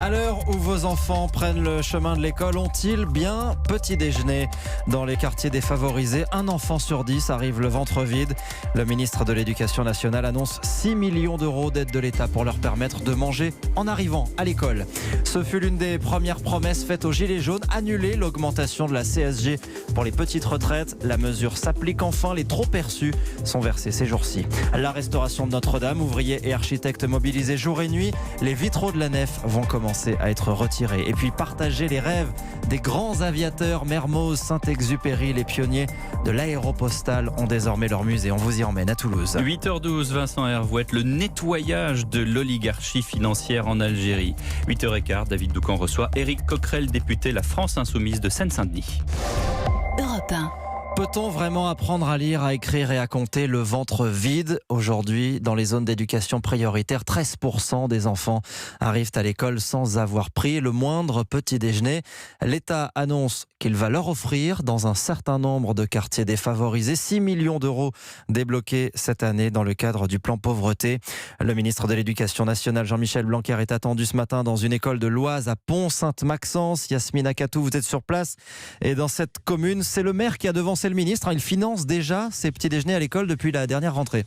À l'heure où vos enfants prennent le chemin de l'école, ont-ils bien petit déjeuner? Dans les quartiers défavorisés, un enfant sur 10 arrive le ventre vide. Le ministre de l'Éducation nationale annonce 6 millions d'euros d'aide de l'État pour leur permettre de manger en arrivant à l'école. Ce fut l'une des premières promesses faites aux Gilets jaunes, annuler l'augmentation de la CSG pour les petites retraites. La mesure s'applique enfin, les trop perçus sont versés ces jours-ci. La restauration de Notre-Dame, ouvriers et architectes mobilisés jour et nuit. Les vitraux de la nef vont commencer à être retirés. Et puis partager les rêves des grands aviateurs. Mermoz, Saint-Exupéry, les pionniers de l'aéropostale ont désormais leur musée. On vous y emmène à Toulouse. 8h12, Vincent Hervouette, le nettoyage de l'oligarchie financière en Algérie. 8h15, David Doucan reçoit Éric Coquerel, député La France Insoumise de Seine-Saint-Denis. Europe 1. Peut-on vraiment apprendre à lire, à écrire et à compter le ventre vide? Aujourd'hui, dans les zones d'éducation prioritaire, 13% des enfants arrivent à l'école sans avoir pris le moindre petit déjeuner. L'État annonce qu'il va leur offrir, dans un certain nombre de quartiers défavorisés, 6 millions d'euros débloqués cette année dans le cadre du plan pauvreté. Le ministre de l'Éducation nationale, Jean-Michel Blanquer, est attendu ce matin dans une école de l'Oise à Pont-Sainte-Maxence. Yasmina Katou, vous êtes sur place. Et dans cette commune, c'est le maire qui a devancé le ministre. Il finance déjà ces petits déjeuners à l'école depuis la dernière rentrée.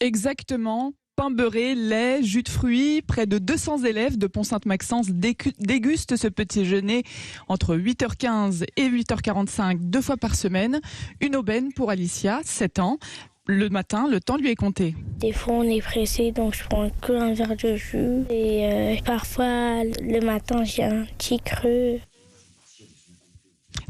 Exactement. Pain beurré, lait, jus de fruits. Près de 200 élèves de Pont-Sainte-Maxence dégustent ce petit déjeuner entre 8h15 et 8h45 2 fois par semaine. Une aubaine pour Alicia, 7 ans. Le matin, le temps lui est compté. Des fois, on est pressé, donc je prends que un verre de jus. Et parfois, le matin, j'ai un petit creux.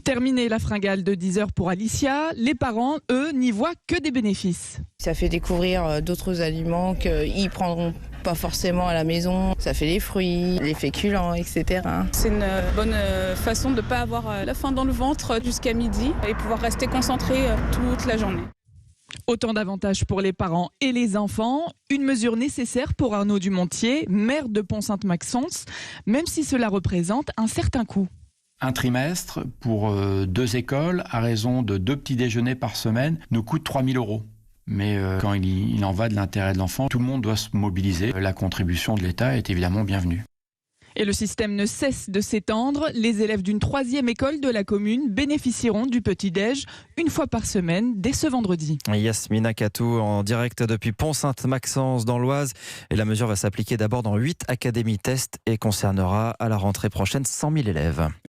Terminé la fringale de 10h pour Alicia, les parents, eux, n'y voient que des bénéfices. Ça fait découvrir d'autres aliments qu'ils ne prendront pas forcément à la maison. Ça fait les fruits, les féculents, etc. C'est une bonne façon de ne pas avoir la faim dans le ventre jusqu'à midi et pouvoir rester concentré toute la journée. Autant d'avantages pour les parents et les enfants. Une mesure nécessaire pour Arnaud Dumontier, maire de Pont-Sainte-Maxence, même si cela représente un certain coût. Un trimestre pour 2 écoles, à raison de 2 petits déjeuners par semaine, nous coûte 3 000 euros. Mais quand il en va de l'intérêt de l'enfant, tout le monde doit se mobiliser. La contribution de l'État est évidemment bienvenue. Et le système ne cesse de s'étendre. Les élèves d'une 3e école de la commune bénéficieront du petit-déj une fois par semaine dès ce vendredi. Yasmina Katou en direct depuis Pont-Sainte-Maxence dans l'Oise. Et la mesure va s'appliquer d'abord dans 8 académies test et concernera à la rentrée prochaine 100 000 élèves.